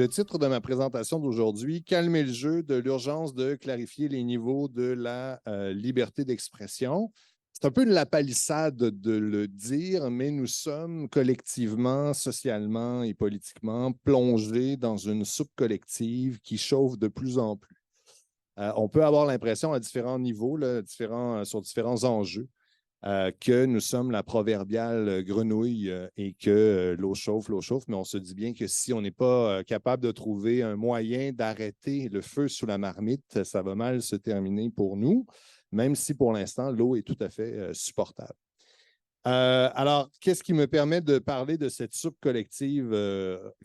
Le titre de ma présentation d'aujourd'hui, Calmer le jeu de l'urgence de clarifier les niveaux de la liberté d'expression. C'est un peu de la palissade de le dire, mais nous sommes collectivement, socialement et politiquement plongés dans une soupe collective qui chauffe de plus en plus. On peut avoir l'impression à différents niveaux, là, sur différents enjeux, que nous sommes la proverbiale grenouille et que l'eau chauffe, mais on se dit bien que si on n'est pas capable de trouver un moyen d'arrêter le feu sous la marmite, ça va mal se terminer pour nous, même si pour l'instant, l'eau est tout à fait supportable. Alors, qu'est-ce qui me permet de parler de cette soupe collective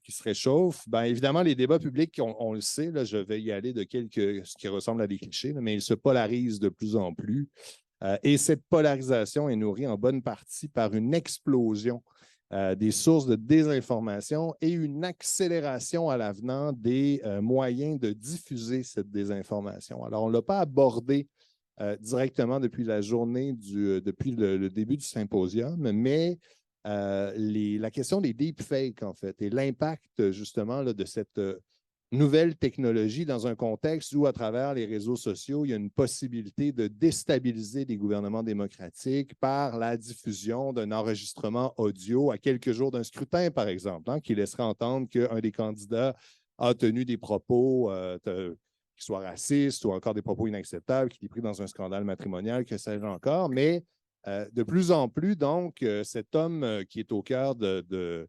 qui se réchauffe? Bien, évidemment, les débats publics, on le sait, là, je vais y aller de ce qui ressemble à des clichés, là, mais ils se polarisent de plus en plus. Et cette polarisation est nourrie en bonne partie par une explosion des sources de désinformation et une accélération à l'avenant des moyens de diffuser cette désinformation. Alors, on ne l'a pas abordé directement depuis la journée, depuis le début du symposium, mais la question des deepfakes, en fait, et l'impact justement là, de cette nouvelle technologie dans un contexte où, à travers les réseaux sociaux, il y a une possibilité de déstabiliser les gouvernements démocratiques par la diffusion d'un enregistrement audio à quelques jours d'un scrutin, par exemple, qui laisserait entendre qu'un des candidats a tenu des propos qui soient racistes ou encore des propos inacceptables, qui est pris dans un scandale matrimonial, que sais-je encore. Mais de plus en plus, donc, cet homme qui est au cœur de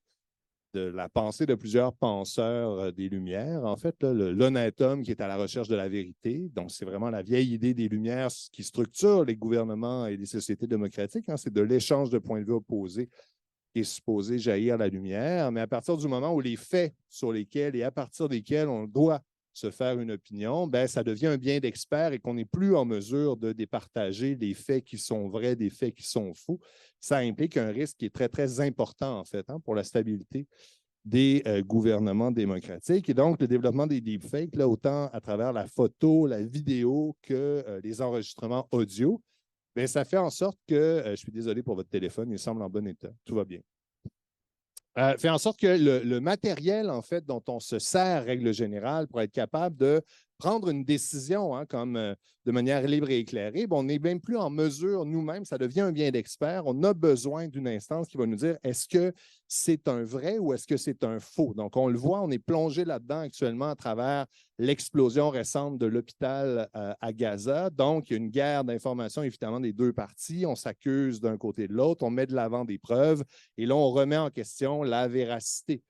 la pensée de plusieurs penseurs des Lumières, en fait, l'honnête homme qui est à la recherche de la vérité. Donc, c'est vraiment la vieille idée des Lumières qui structure les gouvernements et les sociétés démocratiques. C'est de l'échange de points de vue opposés qui est supposé jaillir la lumière. Mais à partir du moment où les faits sur lesquels et à partir desquels on doit se faire une opinion, ben, ça devient un bien d'expert et qu'on n'est plus en mesure de départager les faits qui sont vrais des faits qui sont faux. Ça implique un risque qui est très, très important, en fait, pour la stabilité des gouvernements démocratiques. Et donc, le développement des deepfakes, là, autant à travers la photo, la vidéo que les enregistrements audio, bien, ça fait en sorte que, je suis désolé pour votre téléphone, il semble en bon état, tout va bien. Fait en sorte que le matériel, en fait, dont on se sert, règle générale, pour être capable de prendre une décision comme de manière libre et éclairée, on n'est même plus en mesure nous-mêmes, ça devient un bien d'expert. On a besoin d'une instance qui va nous dire est-ce que c'est un vrai ou est-ce que c'est un faux? Donc, on le voit, on est plongé là-dedans actuellement à travers l'explosion récente de l'hôpital à Gaza. Donc, il y a une guerre d'information, évidemment, des deux parties. On s'accuse d'un côté de l'autre, on met de l'avant des preuves et là, on remet en question la véracité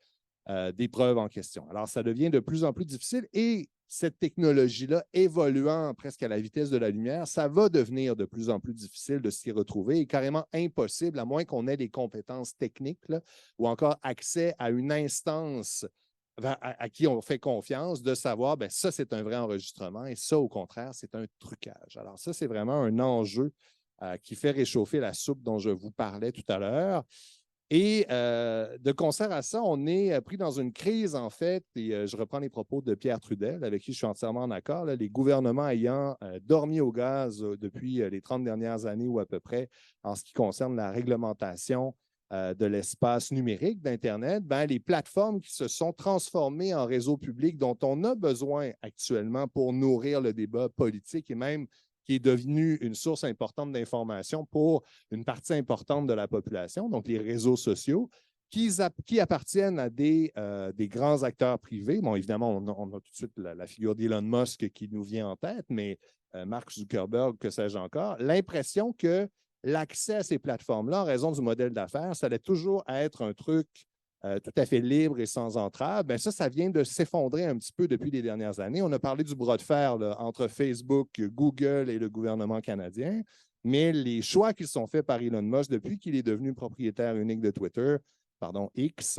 des preuves en question. Alors, ça devient de plus en plus difficile et cette technologie-là, évoluant presque à la vitesse de la lumière, ça va devenir de plus en plus difficile de s'y retrouver et carrément impossible, à moins qu'on ait des compétences techniques là, ou encore accès à une instance à qui on fait confiance de savoir, bien, ça, c'est un vrai enregistrement et ça, au contraire, c'est un trucage. Alors, ça, c'est vraiment un enjeu qui fait réchauffer la soupe dont je vous parlais tout à l'heure. Et de concert à ça, on est pris dans une crise, en fait, et je reprends les propos de Pierre Trudel, avec qui je suis entièrement en accord, là, les gouvernements ayant dormi au gaz depuis les 30 dernières années ou à peu près, en ce qui concerne la réglementation de l'espace numérique d'Internet, ben, les plateformes qui se sont transformées en réseaux publics dont on a besoin actuellement pour nourrir le débat politique et même qui est devenu une source importante d'information pour une partie importante de la population, donc les réseaux sociaux, qui appartiennent à des grands acteurs privés. Bon, évidemment, on a tout de suite la figure d'Elon Musk qui nous vient en tête, mais Mark Zuckerberg, que sais-je encore, l'impression que l'accès à ces plateformes-là, en raison du modèle d'affaires, ça allait toujours être un truc tout à fait libre et sans entrave, bien ça vient de s'effondrer un petit peu depuis les dernières années. On a parlé du bras de fer là, entre Facebook, Google et le gouvernement canadien, mais les choix qui sont faits par Elon Musk depuis qu'il est devenu propriétaire unique de Twitter, pardon, X,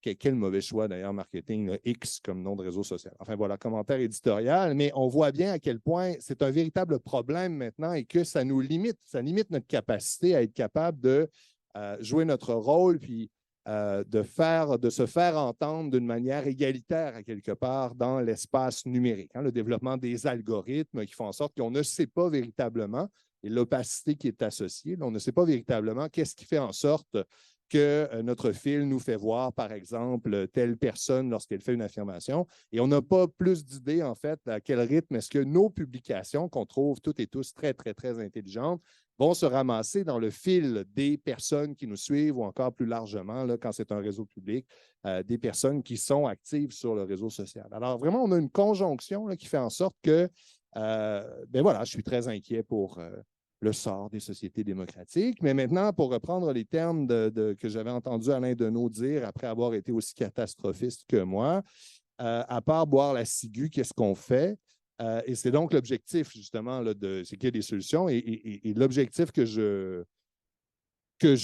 quel mauvais choix d'ailleurs marketing, là, X comme nom de réseau social. Enfin voilà, commentaire éditorial, mais on voit bien à quel point c'est un véritable problème maintenant et que ça nous limite, ça limite notre capacité à être capable de jouer notre rôle, puis de se faire entendre d'une manière égalitaire à quelque part dans l'espace numérique. Le développement des algorithmes qui font en sorte qu'on ne sait pas véritablement, et l'opacité qui est associée, on ne sait pas véritablement qu'est-ce qui fait en sorte que notre fil nous fait voir, par exemple, telle personne lorsqu'elle fait une affirmation. Et on n'a pas plus d'idées, en fait, à quel rythme est-ce que nos publications, qu'on trouve toutes et tous très, très, très intelligentes, vont se ramasser dans le fil des personnes qui nous suivent ou encore plus largement, là, quand c'est un réseau public, des personnes qui sont actives sur le réseau social. Alors, vraiment, on a une conjonction là, qui fait en sorte que, ben voilà, je suis très inquiet pour le sort des sociétés démocratiques. Mais maintenant, pour reprendre les termes que j'avais entendu Alain Deneau dire après avoir été aussi catastrophiste que moi, à part boire la ciguë, qu'est-ce qu'on fait? Et c'est donc l'objectif, justement, là, c'est qu'il y a des solutions. Et l'objectif que je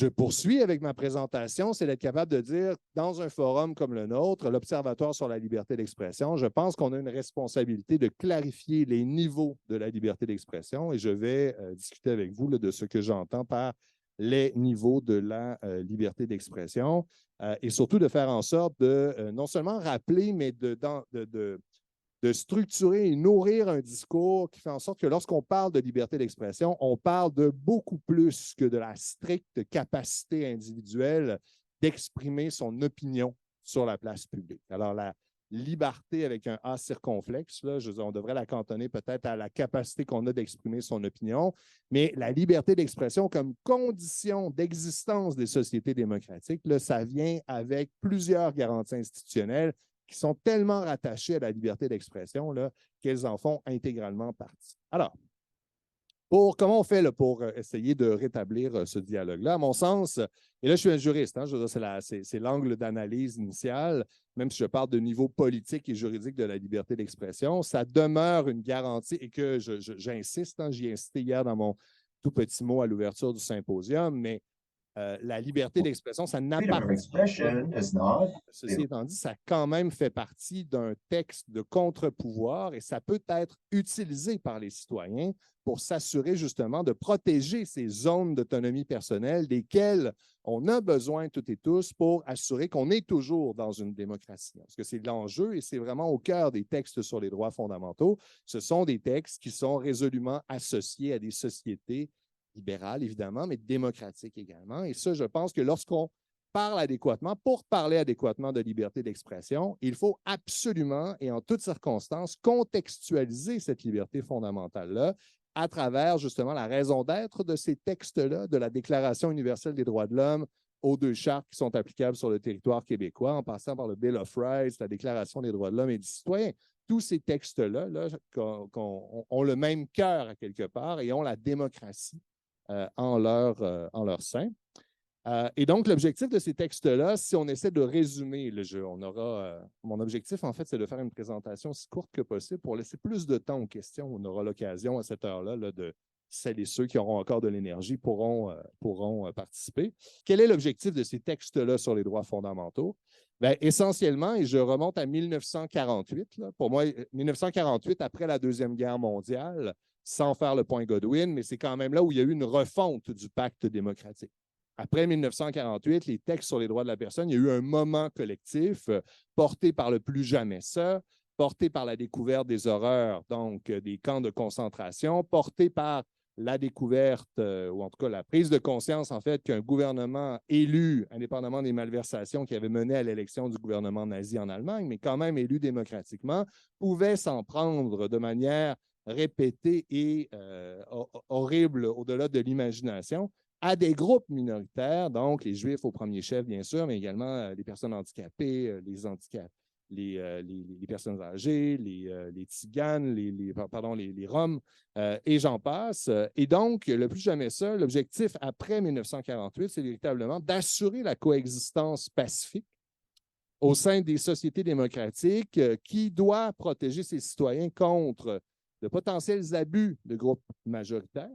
poursuis avec ma présentation, c'est d'être capable de dire, dans un forum comme le nôtre, l'Observatoire sur la liberté d'expression, je pense qu'on a une responsabilité de clarifier les niveaux de la liberté d'expression et je vais discuter avec vous là, de ce que j'entends par les niveaux de la liberté d'expression et surtout de faire en sorte de non seulement rappeler, mais de structurer et nourrir un discours qui fait en sorte que lorsqu'on parle de liberté d'expression, on parle de beaucoup plus que de la stricte capacité individuelle d'exprimer son opinion sur la place publique. Alors, la liberté avec un A circonflexe, là, on devrait la cantonner peut-être à la capacité qu'on a d'exprimer son opinion, mais la liberté d'expression comme condition d'existence des sociétés démocratiques, là, ça vient avec plusieurs garanties institutionnelles qui sont tellement rattachées à la liberté d'expression qu'elles en font intégralement partie. Alors, comment on fait là, pour essayer de rétablir ce dialogue-là? À mon sens, et là, je suis un juriste, hein, je veux dire, c'est l'angle d'analyse initial, même si je parle de niveau politique et juridique de la liberté d'expression, ça demeure une garantie et que j'insiste, hein, j'y ai insisté hier dans mon tout petit mot à l'ouverture du symposium, mais la liberté d'expression, ça n'appartient pas. Ceci étant dit, ça quand même fait partie d'un texte de contre-pouvoir et ça peut être utilisé par les citoyens pour s'assurer justement de protéger ces zones d'autonomie personnelle desquelles on a besoin toutes et tous pour assurer qu'on est toujours dans une démocratie. Parce que c'est l'enjeu et c'est vraiment au cœur des textes sur les droits fondamentaux. Ce sont des textes qui sont résolument associés à des sociétés libérale, évidemment, mais démocratique également. Et ça, je pense que lorsqu'on parle adéquatement, pour parler adéquatement de liberté d'expression, il faut absolument et en toutes circonstances contextualiser cette liberté fondamentale-là à travers justement la raison d'être de ces textes-là, de la Déclaration universelle des droits de l'homme aux deux chartes qui sont applicables sur le territoire québécois, en passant par le Bill of Rights, la Déclaration des droits de l'homme et du citoyen. Tous ces textes-là ont le même cœur à quelque part et ont la démocratie en leur sein. Et donc, l'objectif de ces textes-là, si on essaie de résumer le jeu, mon objectif, en fait, c'est de faire une présentation aussi courte que possible pour laisser plus de temps aux questions. On aura l'occasion à cette heure-là de celles et ceux qui auront encore de l'énergie pourront participer. Quel est l'objectif de ces textes-là sur les droits fondamentaux? Bien, essentiellement, et je remonte à 1948, là, pour moi, 1948, après la Deuxième Guerre mondiale, sans faire le point Godwin, mais c'est quand même là où il y a eu une refonte du pacte démocratique. Après 1948, les textes sur les droits de la personne, il y a eu un moment collectif porté par le plus jamais ça, porté par la découverte des horreurs, donc des camps de concentration, porté par la découverte, ou en tout cas la prise de conscience, en fait, qu'un gouvernement élu, indépendamment des malversations qui avaient mené à l'élection du gouvernement nazi en Allemagne, mais quand même élu démocratiquement, pouvait s'en prendre de manière répétée et horrible au-delà de l'imagination à des groupes minoritaires, donc les Juifs au premier chef, bien sûr, mais également les personnes handicapées, les personnes âgées, les Tziganes, les Roms, et j'en passe. Et donc, le plus jamais ça, l'objectif après 1948, c'est véritablement d'assurer la coexistence pacifique au sein des sociétés démocratiques qui doit protéger ses citoyens contre de potentiels abus de groupes majoritaires,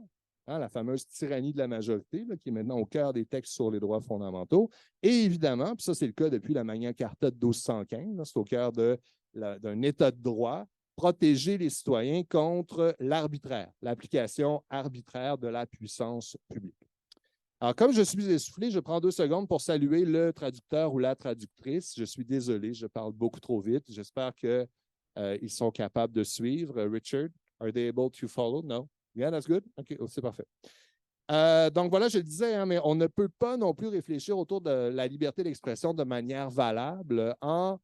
hein, la fameuse tyrannie de la majorité, là, qui est maintenant au cœur des textes sur les droits fondamentaux. Et évidemment, puis ça c'est le cas depuis la Magna Carta de 1215, c'est au cœur d'un État de droit, protéger les citoyens contre l'arbitraire, l'application arbitraire de la puissance publique. Alors, comme je suis essoufflé, je prends 2 secondes pour saluer le traducteur ou la traductrice. Je suis désolé, je parle beaucoup trop vite. J'espère qu'ils sont capables de suivre. Richard, are they able to follow? No? Yeah, that's good? OK, oh, c'est parfait. Donc voilà, je le disais, hein, mais on ne peut pas non plus réfléchir autour de la liberté d'expression de manière valable en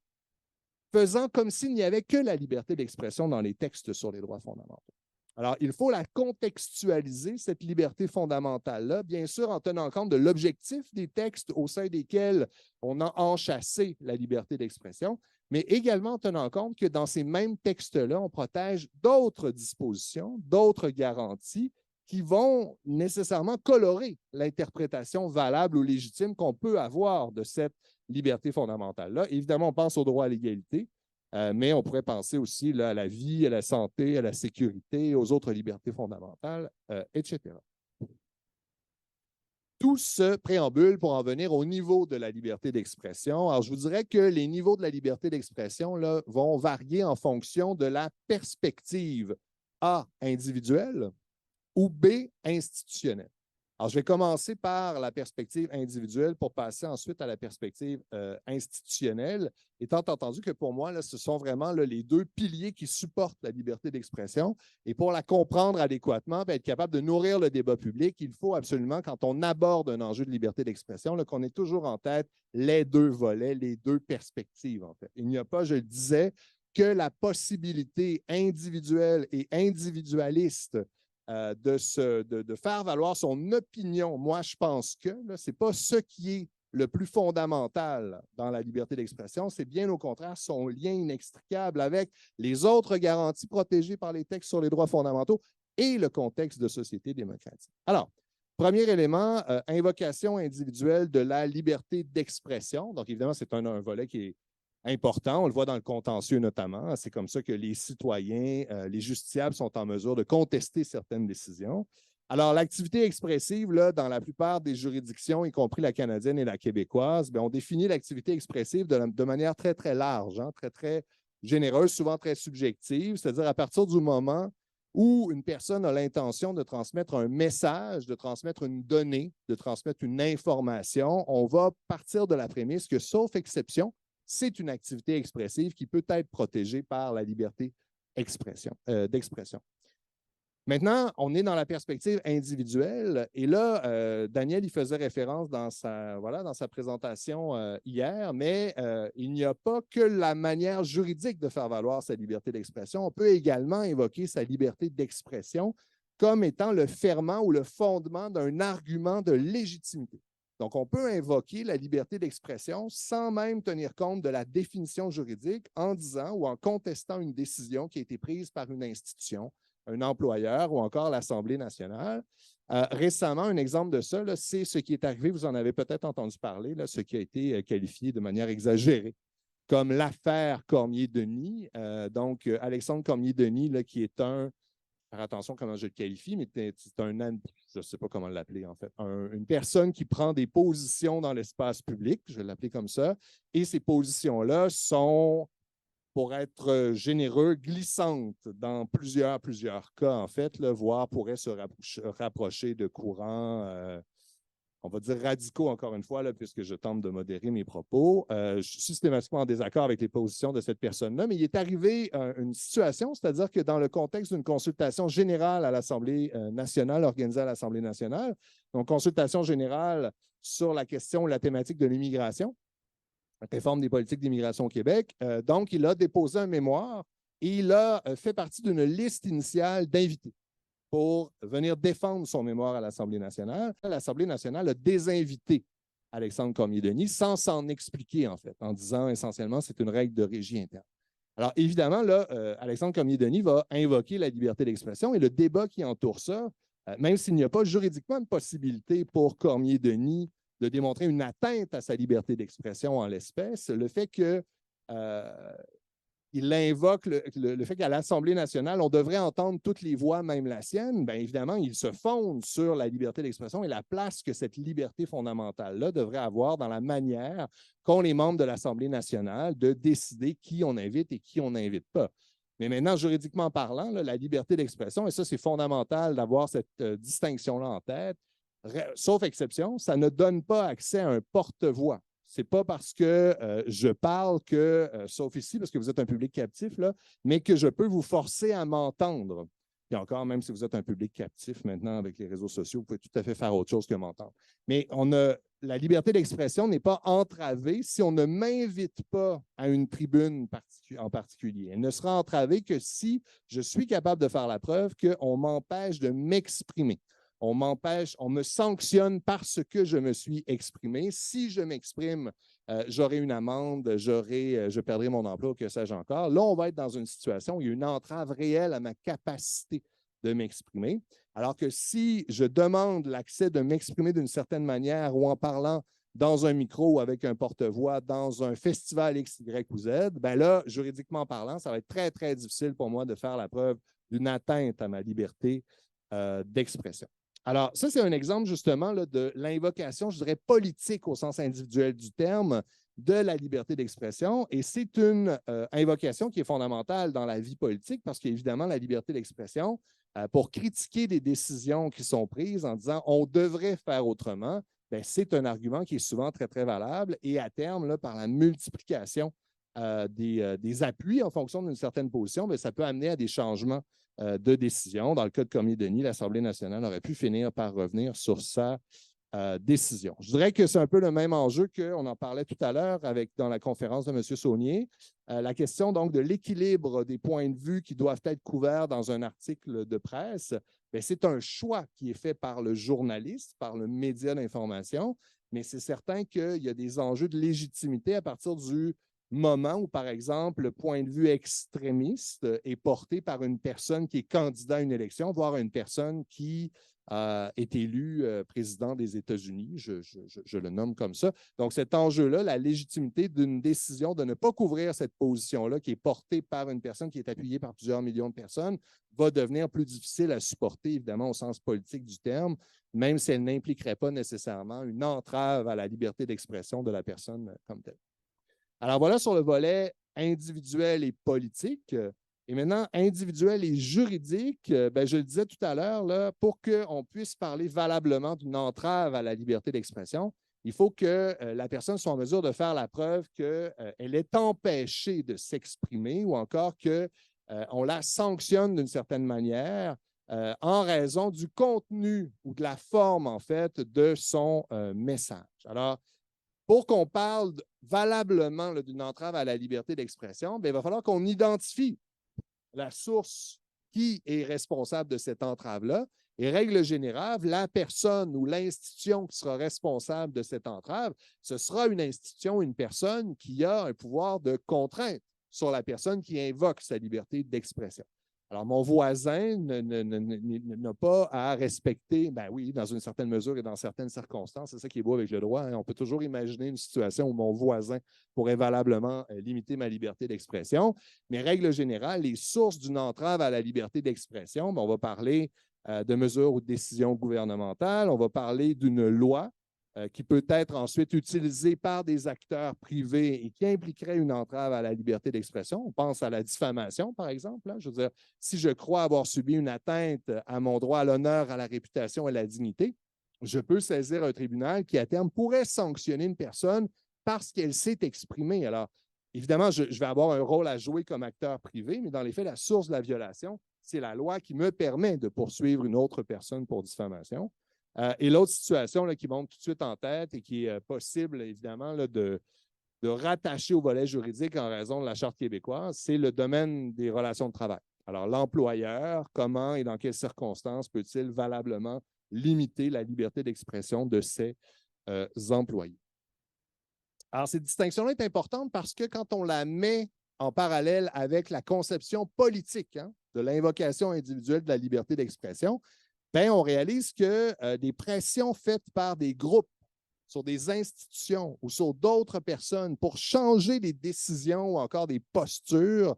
faisant comme s'il n'y avait que la liberté d'expression dans les textes sur les droits fondamentaux. Alors, il faut la contextualiser, cette liberté fondamentale-là, bien sûr en tenant compte de l'objectif des textes au sein desquels on a enchâssé la liberté d'expression, mais également en tenant compte que dans ces mêmes textes-là, on protège d'autres dispositions, d'autres garanties qui vont nécessairement colorer l'interprétation valable ou légitime qu'on peut avoir de cette liberté fondamentale-là. Évidemment, on pense au droit à l'égalité, mais on pourrait penser aussi là, à la vie, à la santé, à la sécurité, aux autres libertés fondamentales, etc. Tout ce préambule pour en venir au niveau de la liberté d'expression. Alors, je vous dirais que les niveaux de la liberté d'expression là, vont varier en fonction de la perspective A, individuelle, ou B, institutionnelle. Alors, je vais commencer par la perspective individuelle pour passer ensuite à la perspective institutionnelle, étant entendu que pour moi, là, ce sont vraiment là, les deux piliers qui supportent la liberté d'expression. Et pour la comprendre adéquatement, être capable de nourrir le débat public, il faut absolument, quand on aborde un enjeu de liberté d'expression, qu'on ait toujours en tête les deux volets, les deux perspectives, en fait. Il n'y a pas, je le disais, que la possibilité individuelle et individualiste de faire valoir son opinion. Moi, je pense que ce n'est pas ce qui est le plus fondamental dans la liberté d'expression, c'est bien au contraire son lien inextricable avec les autres garanties protégées par les textes sur les droits fondamentaux et le contexte de société démocratique. Alors, premier élément, invocation individuelle de la liberté d'expression. Donc, évidemment, c'est un volet qui est important. On le voit dans le contentieux notamment. C'est comme ça que les citoyens, les justiciables sont en mesure de contester certaines décisions. Alors, l'activité expressive, là, dans la plupart des juridictions, y compris la canadienne et la québécoise, bien, on définit l'activité expressive de manière très, très large, hein, très, très généreuse, souvent très subjective, c'est-à-dire à partir du moment où une personne a l'intention de transmettre un message, de transmettre une donnée, de transmettre une information, on va partir de la prémisse que, sauf exception, c'est une activité expressive qui peut être protégée par la liberté d'expression. Maintenant, on est dans la perspective individuelle et là, Daniel y faisait référence dans sa présentation hier, mais il n'y a pas que la manière juridique de faire valoir sa liberté d'expression. On peut également évoquer sa liberté d'expression comme étant le ferment ou le fondement d'un argument de légitimité. Donc, on peut invoquer la liberté d'expression sans même tenir compte de la définition juridique en disant ou en contestant une décision qui a été prise par une institution, un employeur ou encore l'Assemblée nationale. Récemment, un exemple de ça, c'est ce qui est arrivé, vous en avez peut-être entendu parler, là, ce qui a été qualifié de manière exagérée comme l'affaire Cormier-Denis. Donc, Alexandre Cormier-Denis, qui est faire attention comment je le qualifie, mais c'est je ne sais pas comment l'appeler en fait, une personne qui prend des positions dans l'espace public, je vais l'appeler comme ça, et ces positions-là sont, pour être généreux, glissantes dans plusieurs cas en fait, voire pourraient se rapprocher de courants on va dire radicaux, encore une fois, là, puisque je tente de modérer mes propos. Je suis systématiquement en désaccord avec les positions de cette personne-là, mais il est arrivé une situation, c'est-à-dire que dans le contexte d'une consultation générale à l'Assemblée nationale, organisée à l'Assemblée nationale, donc consultation générale sur la question, la thématique de l'immigration, la réforme des politiques d'immigration au Québec, donc il a déposé un mémoire et il a fait partie d'une liste initiale d'invités pour venir défendre son mémoire à l'Assemblée nationale. L'Assemblée nationale a désinvité Alexandre Cormier-Denis sans s'en expliquer, en fait, en disant essentiellement que c'est une règle de régie interne. Alors, évidemment, là, Alexandre Cormier-Denis va invoquer la liberté d'expression et le débat qui entoure ça, même s'il n'y a pas juridiquement une possibilité pour Cormier-Denis de démontrer une atteinte à sa liberté d'expression en l'espèce, le fait que il invoque le fait qu'à l'Assemblée nationale, on devrait entendre toutes les voix, même la sienne. Bien évidemment, il se fonde sur la liberté d'expression et la place que cette liberté fondamentale-là devrait avoir dans la manière qu'ont les membres de l'Assemblée nationale de décider qui on invite et qui on n'invite pas. Mais maintenant, juridiquement parlant, là, la liberté d'expression, et ça, c'est fondamental d'avoir cette distinction-là en tête, sauf exception, ça ne donne pas accès à un porte-voix. Ce n'est pas parce que je parle que, sauf ici, parce que vous êtes un public captif, là, mais que je peux vous forcer à m'entendre. Puis encore, même si vous êtes un public captif maintenant avec les réseaux sociaux, vous pouvez tout à fait faire autre chose que m'entendre. Mais la liberté d'expression n'est pas entravée si on ne m'invite pas à une tribune en particulier. Elle ne sera entravée que si je suis capable de faire la preuve qu'on m'empêche de m'exprimer. On me sanctionne parce que je me suis exprimé. Si je m'exprime, j'aurai une amende, je perdrai mon emploi, que sais-je encore. Là, on va être dans une situation où il y a une entrave réelle à ma capacité de m'exprimer. Alors que si je demande l'accès de m'exprimer d'une certaine manière ou en parlant dans un micro ou avec un porte-voix dans un festival X, Y ou Z, bien là, juridiquement parlant, ça va être très, très difficile pour moi de faire la preuve d'une atteinte à ma liberté d'expression. Alors, ça, c'est un exemple justement là, de l'invocation, je dirais, politique au sens individuel du terme, de la liberté d'expression. Et c'est une invocation qui est fondamentale dans la vie politique parce qu'évidemment, la liberté d'expression, pour critiquer des décisions qui sont prises en disant on devrait faire autrement, bien, c'est un argument qui est souvent très, très valable. Et à terme, là, par la multiplication des appuis en fonction d'une certaine position, bien, ça peut amener à des changements de décision. Dans le cas de Cormier-Denis, l'Assemblée nationale aurait pu finir par revenir sur sa décision. Je dirais que c'est un peu le même enjeu qu'on en parlait tout à l'heure dans la conférence de M. Saunier. La question donc de l'équilibre des points de vue qui doivent être couverts dans un article de presse, c'est un choix qui est fait par le journaliste, par le média d'information, mais c'est certain qu'il y a des enjeux de légitimité à partir du moment où, par exemple, le point de vue extrémiste est porté par une personne qui est candidat à une élection, voire une personne qui est élue président des États-Unis, je le nomme comme ça. Donc, cet enjeu-là, la légitimité d'une décision de ne pas couvrir cette position-là qui est portée par une personne qui est appuyée par plusieurs millions de personnes, va devenir plus difficile à supporter, évidemment, au sens politique du terme, même si elle n'impliquerait pas nécessairement une entrave à la liberté d'expression de la personne comme telle. Alors voilà sur le volet individuel et politique. Et maintenant, individuel et juridique, je le disais tout à l'heure, pour qu'on puisse parler valablement d'une entrave à la liberté d'expression, il faut que la personne soit en mesure de faire la preuve qu'elle est empêchée de s'exprimer ou encore qu'on la sanctionne d'une certaine manière en raison du contenu ou de la forme, en fait, de son message. Alors, pour qu'on parle valablement d'une entrave à la liberté d'expression, il va falloir qu'on identifie la source qui est responsable de cette entrave-là. Et règle générale, la personne ou l'institution qui sera responsable de cette entrave, ce sera une institution, une personne qui a un pouvoir de contrainte sur la personne qui invoque sa liberté d'expression. Alors, mon voisin n'a pas à respecter, ben oui, dans une certaine mesure et dans certaines circonstances, c'est ça qui est beau avec le droit. Hein. On peut toujours imaginer une situation où mon voisin pourrait valablement limiter ma liberté d'expression. Mais règle générale, les sources d'une entrave à la liberté d'expression, on va parler de mesures ou de décisions gouvernementales, on va parler d'une loi qui peut être ensuite utilisé par des acteurs privés et qui impliquerait une entrave à la liberté d'expression. On pense à la diffamation, par exemple. Hein. Je veux dire, si je crois avoir subi une atteinte à mon droit à l'honneur, à la réputation et à la dignité, je peux saisir un tribunal qui, à terme, pourrait sanctionner une personne parce qu'elle s'est exprimée. Alors, évidemment, je vais avoir un rôle à jouer comme acteur privé, mais dans les faits, la source de la violation, c'est la loi qui me permet de poursuivre une autre personne pour diffamation. Et l'autre situation là, qui monte tout de suite en tête et qui est possible, évidemment, là, de rattacher au volet juridique en raison de la Charte québécoise, c'est le domaine des relations de travail. Alors, l'employeur, comment et dans quelles circonstances peut-il valablement limiter la liberté d'expression de ses employés? Alors, cette distinction-là est importante parce que quand on la met en parallèle avec la conception politique de l'invocation individuelle de la liberté d'expression, on réalise que des pressions faites par des groupes sur des institutions ou sur d'autres personnes pour changer des décisions ou encore des postures,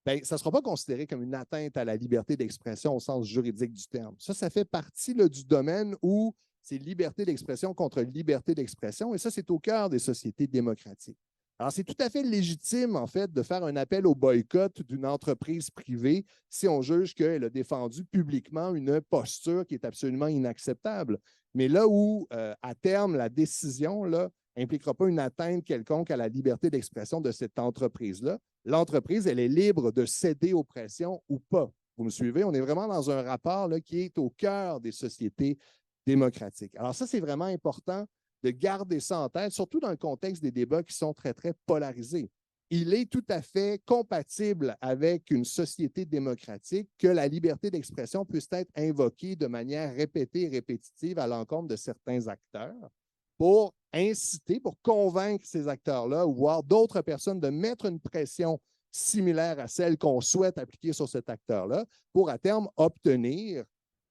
ça ne sera pas considéré comme une atteinte à la liberté d'expression au sens juridique du terme. Ça fait partie là, du domaine où c'est liberté d'expression contre liberté d'expression, et ça, c'est au cœur des sociétés démocratiques. Alors, c'est tout à fait légitime, en fait, de faire un appel au boycott d'une entreprise privée si on juge qu'elle a défendu publiquement une posture qui est absolument inacceptable. Mais là où, à terme, la décision n'impliquera pas une atteinte quelconque à la liberté d'expression de cette entreprise-là, l'entreprise, elle est libre de céder aux pressions ou pas. Vous me suivez? On est vraiment dans un rapport là, qui est au cœur des sociétés démocratiques. Alors ça, c'est vraiment important de garder ça en tête, surtout dans le contexte des débats qui sont très, très polarisés. Il est tout à fait compatible avec une société démocratique que la liberté d'expression puisse être invoquée de manière répétée et répétitive à l'encontre de certains acteurs pour inciter, pour convaincre ces acteurs-là ou voir d'autres personnes de mettre une pression similaire à celle qu'on souhaite appliquer sur cet acteur-là pour, à terme, obtenir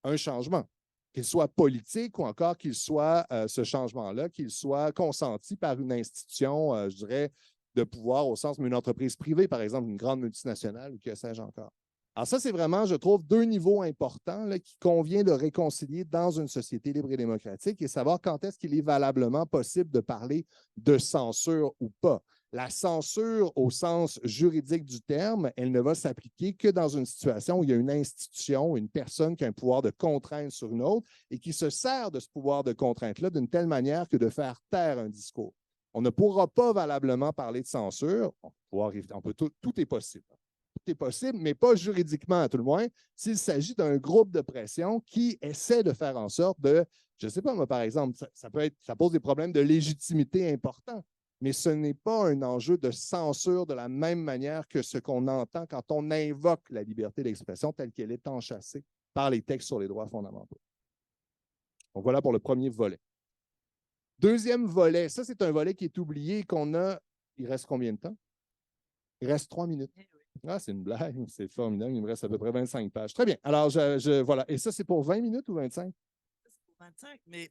un changement, qu'il soit politique ou encore qu'il soit, ce changement-là, qu'il soit consenti par une institution, je dirais, de pouvoir au sens d'une entreprise privée, par exemple, une grande multinationale ou que sais-je encore. Alors ça, c'est vraiment, je trouve, deux niveaux importants là, qui convient de réconcilier dans une société libre et démocratique et savoir quand est-ce qu'il est valablement possible de parler de censure ou pas. La censure, au sens juridique du terme, elle ne va s'appliquer que dans une situation où il y a une institution, une personne qui a un pouvoir de contrainte sur une autre et qui se sert de ce pouvoir de contrainte-là d'une telle manière que de faire taire un discours. On ne pourra pas valablement parler de censure. Tout est possible. Tout est possible, mais pas juridiquement à tout le moins, s'il s'agit d'un groupe de pression qui essaie de faire en sorte de, je ne sais pas moi, par exemple, ça pose des problèmes de légitimité importants, mais ce n'est pas un enjeu de censure de la même manière que ce qu'on entend quand on invoque la liberté d'expression telle qu'elle est enchâssée par les textes sur les droits fondamentaux. Donc voilà pour le premier volet. Deuxième volet, ça c'est un volet qui est oublié qu'on a, il reste combien de temps? Il reste 3 minutes. Ah, c'est une blague, c'est formidable, il me reste à peu près 25 pages. Très bien, alors voilà. Et ça c'est pour 20 minutes ou 25? C'est pour 25, mais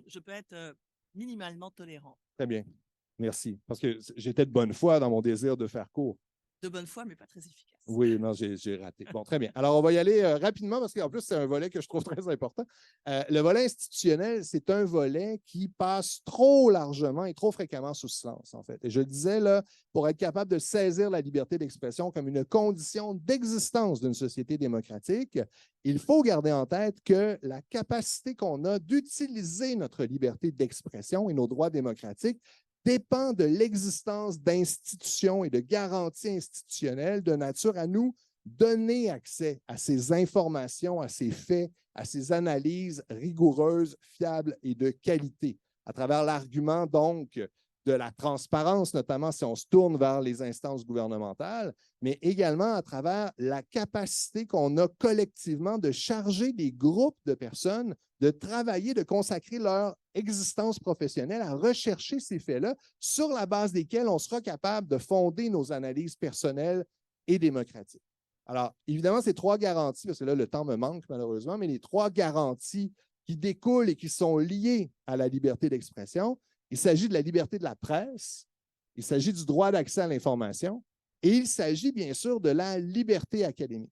je peux être minimalement tolérant. Très bien, merci. Parce que j'étais de bonne foi dans mon désir de faire court. De bonne foi, mais pas très efficace. Oui, non, j'ai raté. Bon, très bien. Alors, on va y aller rapidement parce qu'en plus, c'est un volet que je trouve très important. Le volet institutionnel, c'est un volet qui passe trop largement et trop fréquemment sous silence, en fait. Et je le disais, là, pour être capable de saisir la liberté d'expression comme une condition d'existence d'une société démocratique, il faut garder en tête que la capacité qu'on a d'utiliser notre liberté d'expression et nos droits démocratiques dépend de l'existence d'institutions et de garanties institutionnelles de nature à nous donner accès à ces informations, à ces faits, à ces analyses rigoureuses, fiables et de qualité. À travers l'argument, donc, de la transparence, notamment si on se tourne vers les instances gouvernementales, mais également à travers la capacité qu'on a collectivement de charger des groupes de personnes de travailler, de consacrer leur existence professionnelle à rechercher ces faits-là sur la base desquels on sera capable de fonder nos analyses personnelles et démocratiques. Alors, évidemment, ces trois garanties, parce que là, le temps me manque malheureusement, mais les trois garanties qui découlent et qui sont liées à la liberté d'expression, il s'agit de la liberté de la presse, il s'agit du droit d'accès à l'information et il s'agit bien sûr de la liberté académique.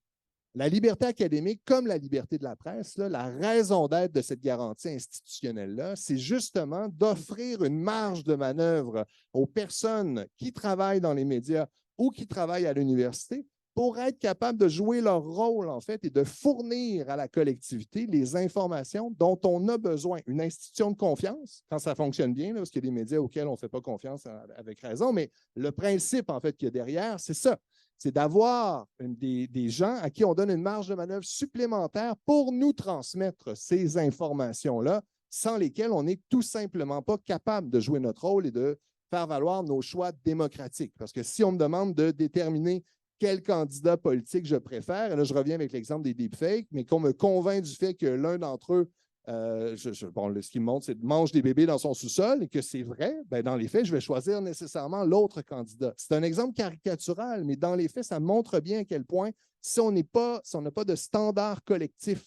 La liberté académique, comme la liberté de la presse, là, la raison d'être de cette garantie institutionnelle-là, c'est justement d'offrir une marge de manœuvre aux personnes qui travaillent dans les médias ou qui travaillent à l'université pour être capables de jouer leur rôle, en fait, et de fournir à la collectivité les informations dont on a besoin. Une institution de confiance, quand ça fonctionne bien, là, parce qu'il y a des médias auxquels on ne fait pas confiance avec raison, mais le principe, en fait, qu'il y a derrière, c'est ça. C'est d'avoir des gens à qui on donne une marge de manœuvre supplémentaire pour nous transmettre ces informations-là, sans lesquelles on n'est tout simplement pas capable de jouer notre rôle et de faire valoir nos choix démocratiques. Parce que si on me demande de déterminer quel candidat politique je préfère, et là je reviens avec l'exemple des deepfakes, mais qu'on me convainc du fait que l'un d'entre eux ce qu'il me montre, c'est de mange des bébés dans son sous-sol et que c'est vrai, ben, dans les faits, je vais choisir nécessairement l'autre candidat. C'est un exemple caricatural, mais dans les faits, ça montre bien à quel point, si on n'a pas de standard collectif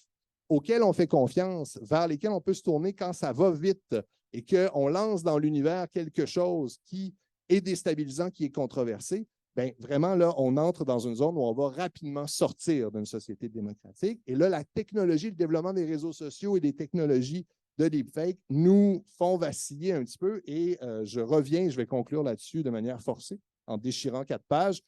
auquel on fait confiance, vers lesquels on peut se tourner quand ça va vite et qu'on lance dans l'univers quelque chose qui est déstabilisant, qui est controversé, bien, vraiment, là, on entre dans une zone où on va rapidement sortir d'une société démocratique. Et là, la technologie, le développement des réseaux sociaux et des technologies de deepfake nous font vaciller un petit peu. Et je vais conclure là-dessus de manière forcée, en déchirant 4 pages,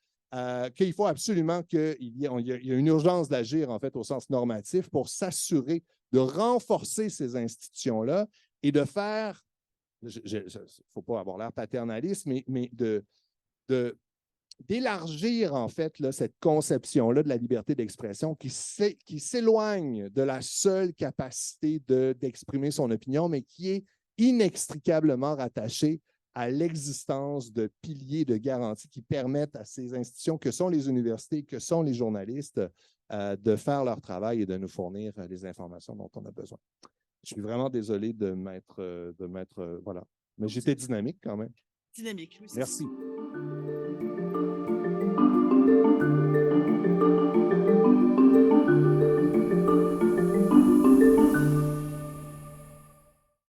qu'il faut absolument qu'il y ait une urgence d'agir, en fait, au sens normatif pour s'assurer de renforcer ces institutions-là et de faire, il ne faut pas avoir l'air paternaliste, mais de d'élargir, en fait, là, cette conception-là de la liberté d'expression qui s'éloigne de la seule capacité d'exprimer son opinion, mais qui est inextricablement rattachée à l'existence de piliers de garantie qui permettent à ces institutions que sont les universités, que sont les journalistes, de faire leur travail et de nous fournir les informations dont on a besoin. Je suis vraiment désolé de m'être voilà. Mais j'étais dynamique quand même. Dynamique, oui, Merci.